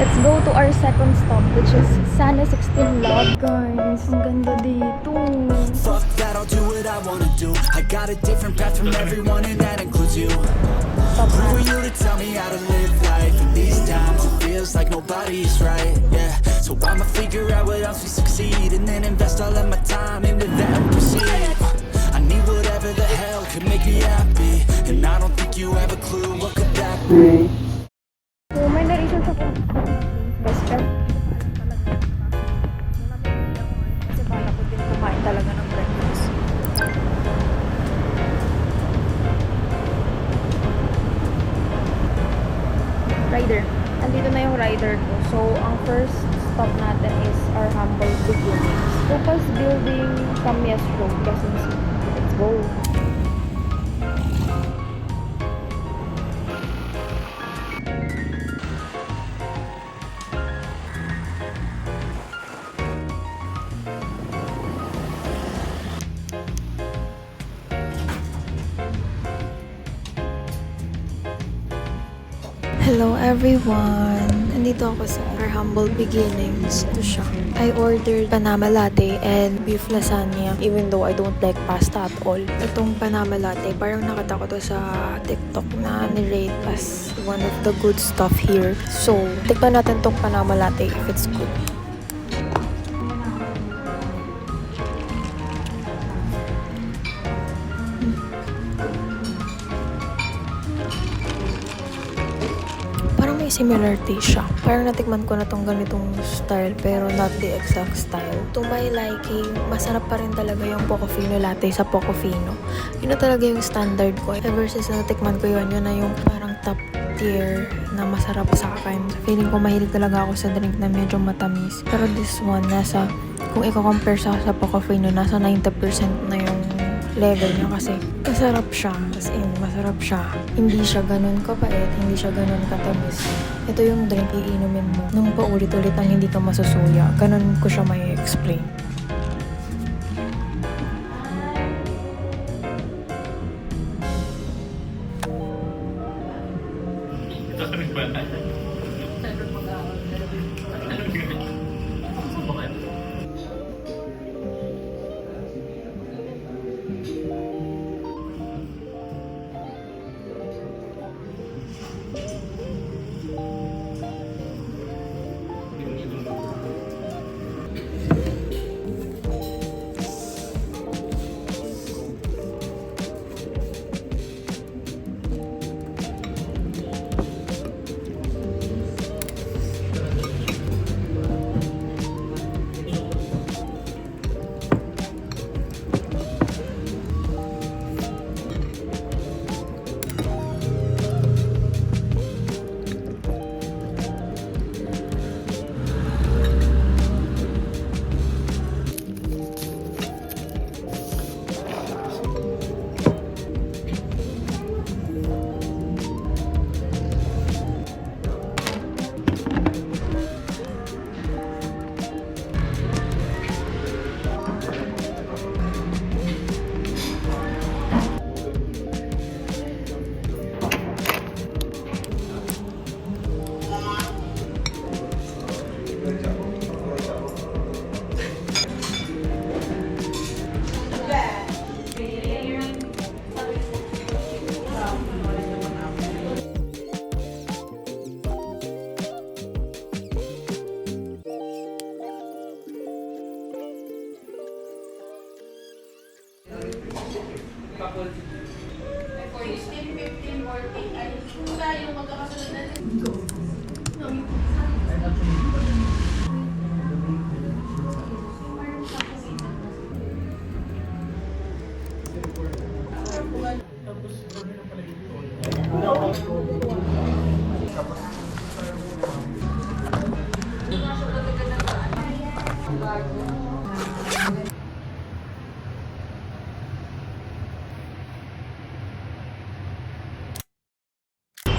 Let's go to our second stop, which is Sana 16 Love. Guys, ang ganda dito. Fuck that, I'll do what I wanna do. I got a different path from everyone and that includes you. Who are you to tell me how to live life? In these times it feels like nobody's right, yeah. So I'ma figure out what else we succeed, and then invest all of my time into that and proceed. I need whatever the hell could make me happy, and I don't think you have a clue what could that be. So, may narration sa best friend. Kasi bala ko din kumain talaga ng breakfast. Rider. Andito na yung rider ko. So, ang first stop natin is our humble beginnings. Focus Building, Camias Road, Quezon City. Let's go! Hello everyone! Nandito ako sa Our Humble Beginnings. Ito siya. I ordered Panama Latte and beef lasagna even though I don't like pasta at all. Itong Panama Latte, parang nakita ko to sa TikTok na nirate as one of the good stuff here. So, tikman natin tong Panama Latte if it's good. Similar taste siya. Parang natikman ko na tong ganitong style pero not the exact style. To my liking, masarap pa rin talaga yung Pocofino latte sa Pocofino. Yun na talaga yung standard ko. Ever since natikman ko yun na yung parang top tier na masarap sa akin. Feeling ko mahilig talaga ako sa drink na medyo matamis. Pero this one, kung i-compare sa Pocofino, nasa 90% na yung level niya kasi masarap siya. As in, masarap siya. Hindi siya ganun kapait, hindi siya ganun katamis. Ito yung drink iinumin mo nung paulit-ulit ang hindi ka masusuya. Ganun ko siya may explain.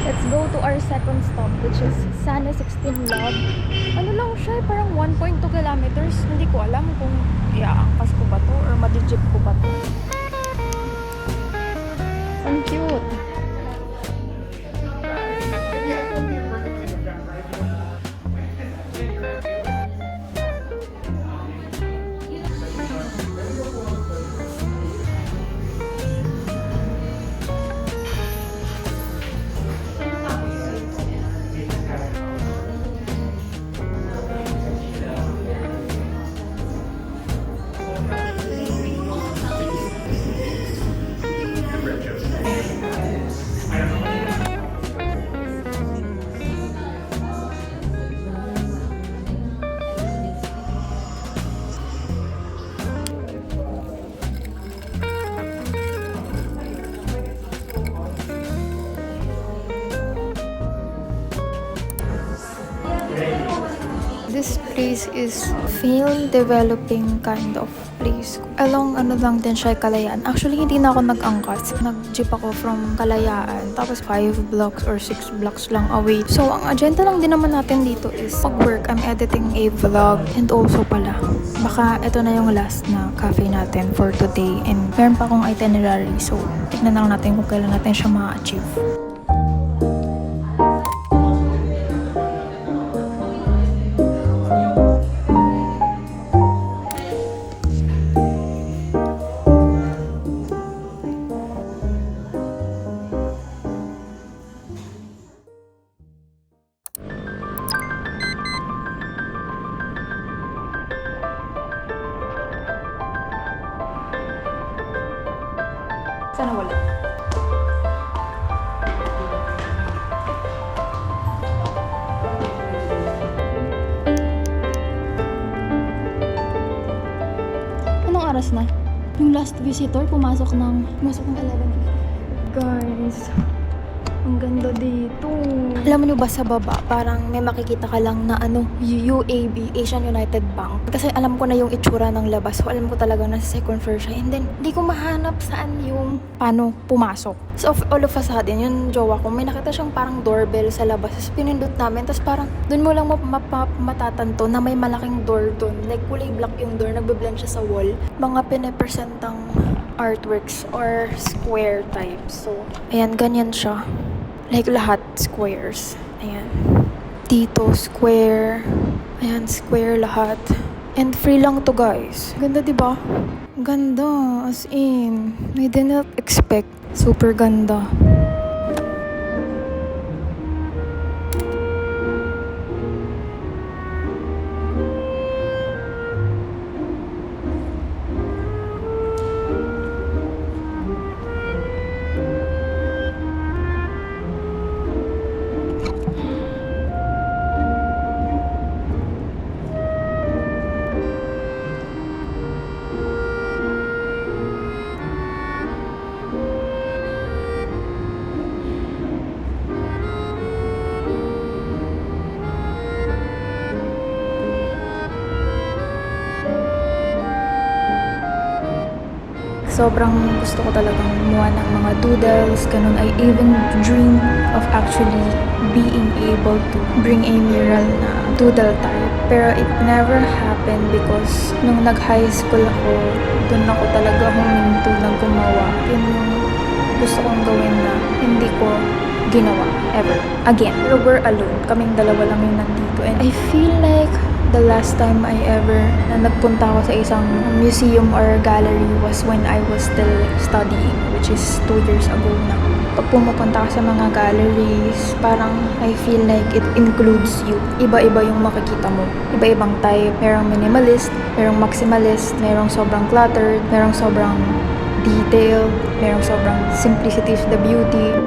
Let's go to our second stop, which is Sana 16 Love. Ano lang siya, parang 1.2 kilometers. Hindi ko alam kung iaangkas ko ba to or madijip ko ba to. Ang cute. This place is film developing kind of place. Along ano lang din siya, Kalayaan. Actually, hindi na ako nag-angkas. Nag-jeep ako from Kalayaan. Tapos 5 blocks or 6 blocks lang away. So, ang agenda lang din naman natin dito is mag-work. I'm editing a vlog. And also pala, baka ito na yung last na cafe natin for today. And meron pa akong itinerary. So, tignan na lang natin kung kailan natin siya ma-achieve. Sana wala. Anong oras na? Yung last visitor pumasok ng 11:50. Guys, ang ganda dito. Alam mo nyo ba sa baba, parang may makikita ka lang na UAB, Asian United Bank. Kasi alam ko na yung itsura ng labas. So alam ko talaga na sa second floor siya. And then, hindi ko mahanap saan yung paano pumasok. So all of a sudden, yung jowa ko, may nakita siyang parang doorbell sa labas. Tapos pinindot namin. Tapos parang dun mo lang matatanto na may malaking door dun. Like kulay black yung door, nagbe-blend siya sa wall. Mga pinipresentang artworks or square type. So, ayan, ganyan siya. Like lahat squares. Ayan. Dito, square. Ayan, square lahat. And free lang to, guys. Ganda, diba? Ganda. As in, I did not expect. Super ganda. Sobrang gusto ko talagang gumawa ng mga doodles, ganun. I even dream of actually being able to bring a mural na doodle type. Pero it never happened because nung nag-high school ako, dun ako talaga huminto ng gumawa. Yun yung gusto kong gawin na hindi ko ginawa ever again. Pero we're alone. Kaming dalawa lang yung nandito. And I feel like the last time I ever na nagpunta ako sa isang museum or gallery was when I was still studying, which is 2 years ago na. Pag pumupunta ka sa mga galleries, parang I feel like it includes you. Iba-iba yung makikita mo. Iba-ibang type. Merong minimalist, merong maximalist, merong sobrang cluttered, merong sobrang detail, merong sobrang simplicity is the beauty.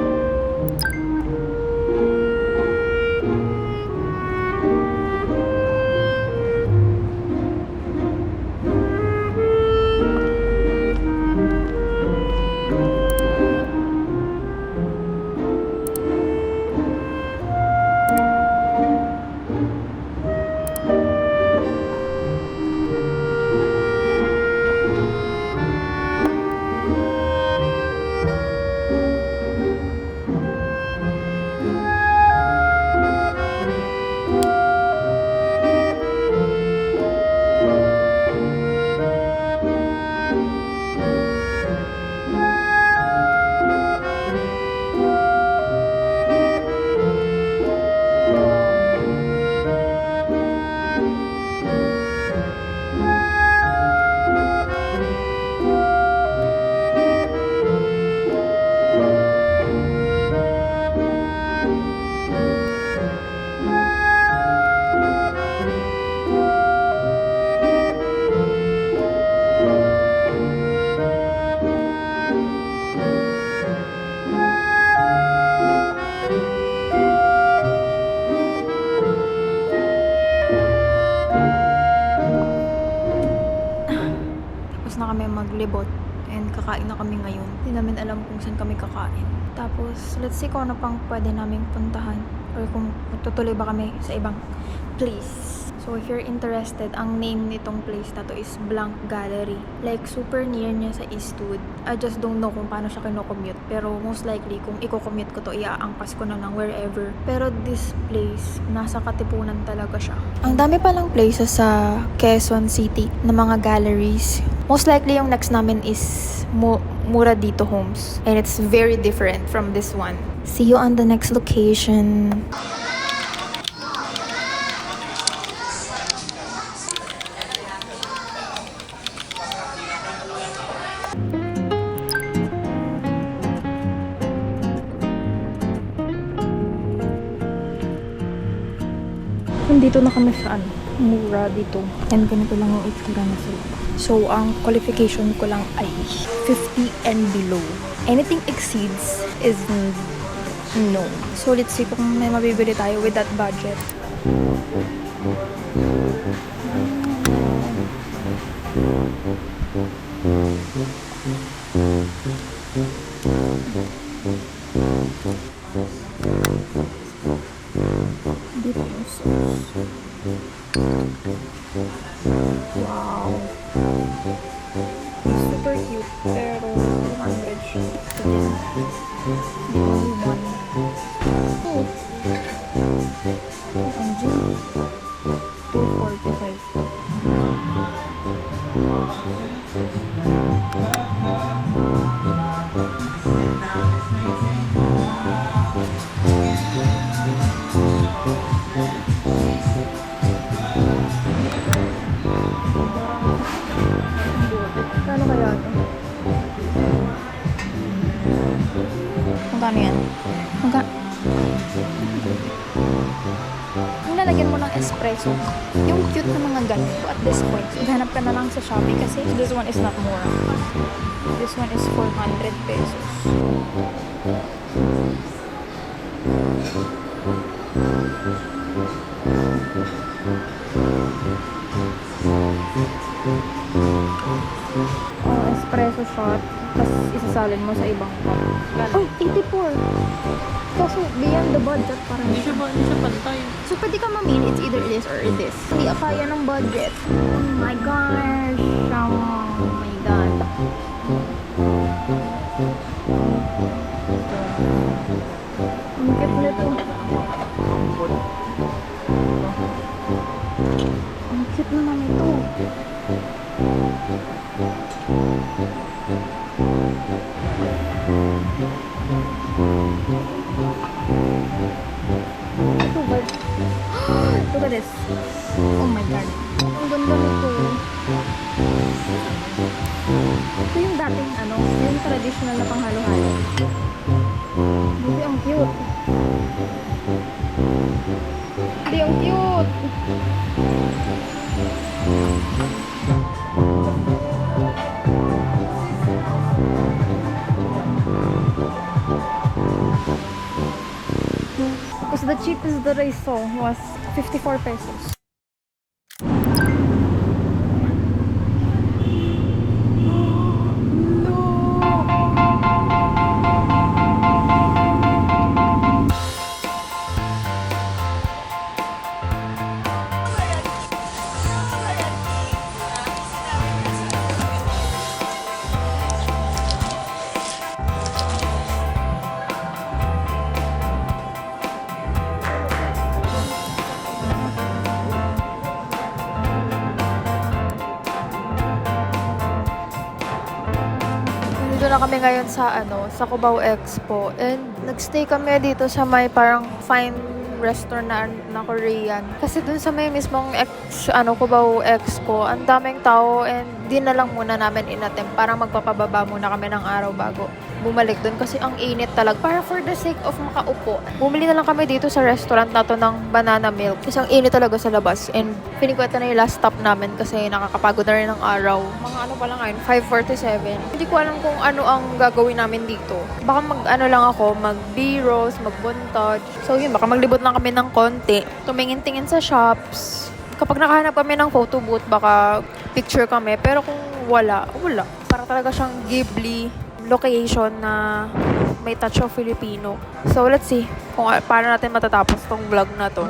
maglibot and kakain na kami ngayon. Hindi namin alam kung saan kami kakain. Tapos, let's see kung ano pang pwede naming puntahan or kung tutuloy ba kami sa ibang place. So if you're interested, ang name nitong place na to is Blank Gallery. Like super near niya sa Eastwood. I just don't know kung paano siya kino-commute. Pero most likely, kung i-commute ko to, iaangkas ko na lang wherever. Pero this place, nasa Katipunan talaga siya. Ang dami palang places sa Quezon City na mga galleries. Most likely yung next namin is Mura Dito Homes. And it's very different from this one. See you on the next location. Nandito na kami sa Mura dito. And ganito lang yung itsura na sila. So, ang qualification ko lang ay 50 and below. Anything exceeds is no. So, let's see kung may mabibili tayo with that budget. Dito. Wow. Super cute. Pero 200 siya. The only one. Oh. Ang G. 245. Kano kaya ito? Magkano yan? Yung lalagyan mo ng espresso, yung cute na mga ganito at this point, maghanap ka na lang sa Shopee kasi this one is not more. This one is 400 pesos. Espresso shot, tapos isasalin mo sa ibang cup. Oh, 84! Kaso, beyond the budget, parang Hindi siya pantay. So, pwede ka mamili, it's either this or this. Hindi kaya ng budget. Oh my gosh! Oh my god. Ang cute nito. Ang cute naman ito. Look at this. Oh my god. Ang ganda nito. Ito yung dating yung traditional na panghalo-halo. Hindi, ang cute. Hindi, ang cute. Because the cheapest that I saw was 54 pesos. Dito na kami ngayon sa sa Cubao Expo, and nagstay kami dito sa may parang fine restaurant na Korean. Kasi dun sa may mismong Cubao Expo, ang daming tao, and di na lang muna namin inatem. Parang magpapababa muna kami ng araw bago bumalik dun kasi ang init talaga. Para for the sake of makaupo, bumili na lang kami dito sa restaurant na to ng banana milk. Kasi ang init talaga sa labas, and feeling ko ito na yung last stop namin kasi nakakapagod na rin ng araw. Mga pa lang ngayon, 5:47. Hindi ko alam kung ano ang gagawin namin dito. Baka lang ako, mag-b-rolls, magbuntage. So yun, baka maglibot lang kami ng konti. Tumingin-tingin sa shops. Kapag nakahanap kami ng photo booth, baka picture kami. Pero kung wala. Parang talaga siyang Ghibli location na may touch of Filipino. So let's see kung paano natin matatapos tong vlog na to.